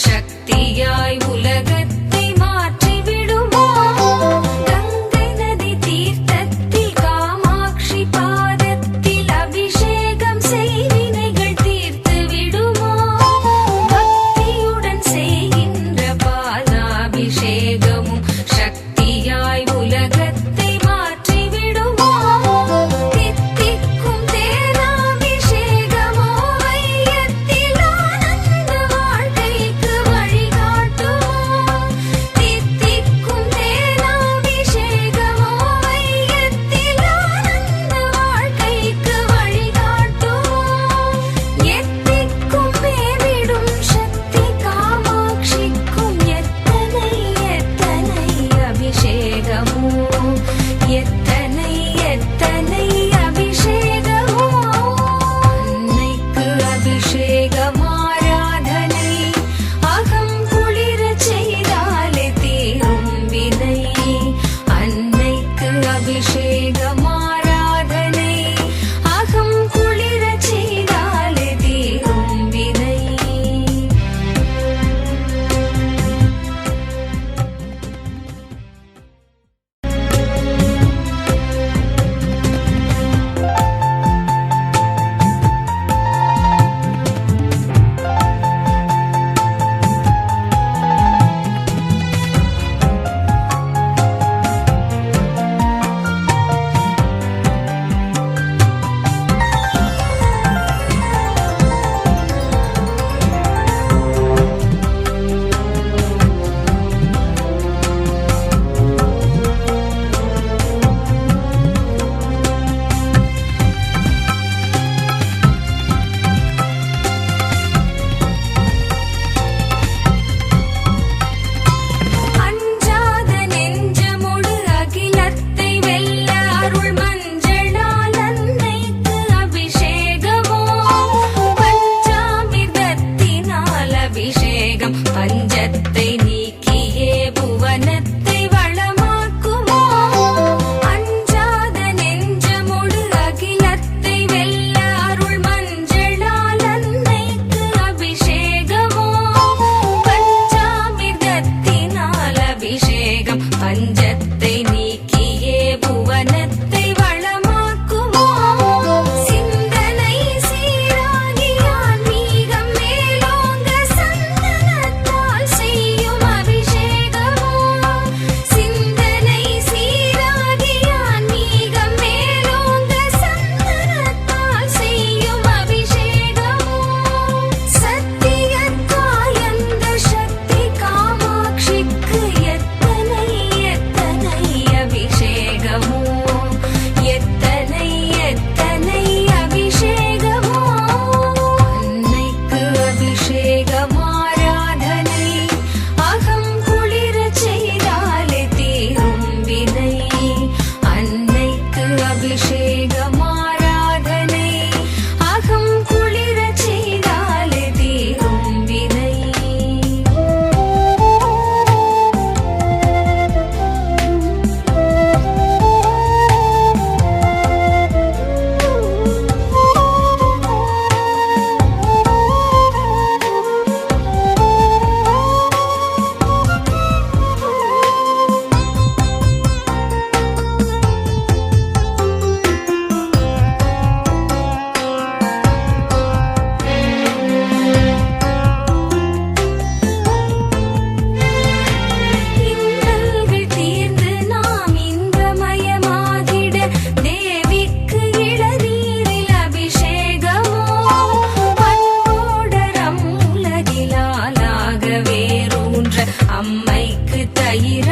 சக்தியாய் உலகத்தை மாற்றி விடுமோ கங்கை நதி தீர்த்தத்தில் காமாட்சி பாதத்தில் அபிஷேகம் செய்வினைகள் தீர்த்து விடுமோ பக்தியுடன் செய்கின்ற பாதாபிஷேகமும் சக்தியாய் உலகத்தை மாற்றி விடுமோ தித்திக்கும் தேனாபிஷேகமோ வையத்தில் ஆனந்த வாழ்க்கைக்கு வழிகாட்டுமோ தித்திக்கும் தேனாபிஷேகமோ வையத்தில் ஆனந்த வாழ்க்கைக்கு வழிகாட்டுமோ எத்திக்கும் மேவிடும் சக்தி காமாட்சிக்கும் எத்தனை எத்தனை அபிஷேகமோ எத்தனை எத்தனை அபிஷேகமோ அன்னைக்கு அபிஷேகம் ஆராதனை அகம் குளிரச் செய்தாலே தீரும் வினை அன்னைக்கு அபிஷேகம் ஆராதனை அகம் குளிரச் செய்தாலே தீரும் வினை அஞ்சாத நெஞ்சமோடு அகிலத்தை வெல்ல அருள் மஞ்சளால் அன்னைக்கு அபிஷேகமோ பஞ்சாமிர்தத்தினால் அபிஷேகம் பஞ்சத்தை நீக்கியே புவனத்தை வளமாக்குமோ அஞ்சாத நெஞ்சமோடு அகிலத்தை வெல்ல அருள் மஞ்சளால் அன்னைக்கு அபிஷேகமோ பஞ்சாமிர்தத்தினால் அபிஷேகம் பஞ்சத்தை நீக்கியே புவனத்தை வளமாக்குமோ சிந்தனை சீராகி ஆன்மீகம் மேலோங்க சந்தனத்தால் செய்யும் அபிஷேகமோ சிந்தனை சீராகி ஆன்மீகம் மேலோங்க சந்தனத்தால் செய்யும் அபிஷேகமோ சத்தியத்தாய் அந்த சக்தி காமாட்சிக்கு எத்தனை எத்தனை அபிஷேகமோ எத்தனை எத்தனை அபிஷேகமோ அன்னைக்கு அபிஷேகம் ஆராதனை அகம் குளிரச் செய்தாலே தீரும் வினை அன்னைக்கு அபிஷேகம் ஆராதனை அகம் குளிரச் செய்தாலே தீரும் வினை இன்னல்கள் தீர்ந்து நாம் இன்பமயமாகிட தேவிக்கு இளநீரில் அபிஷேகமோ அன்போடரம் உலகிலாலாக வேரூன்ற அம்மைக்கு தயிர்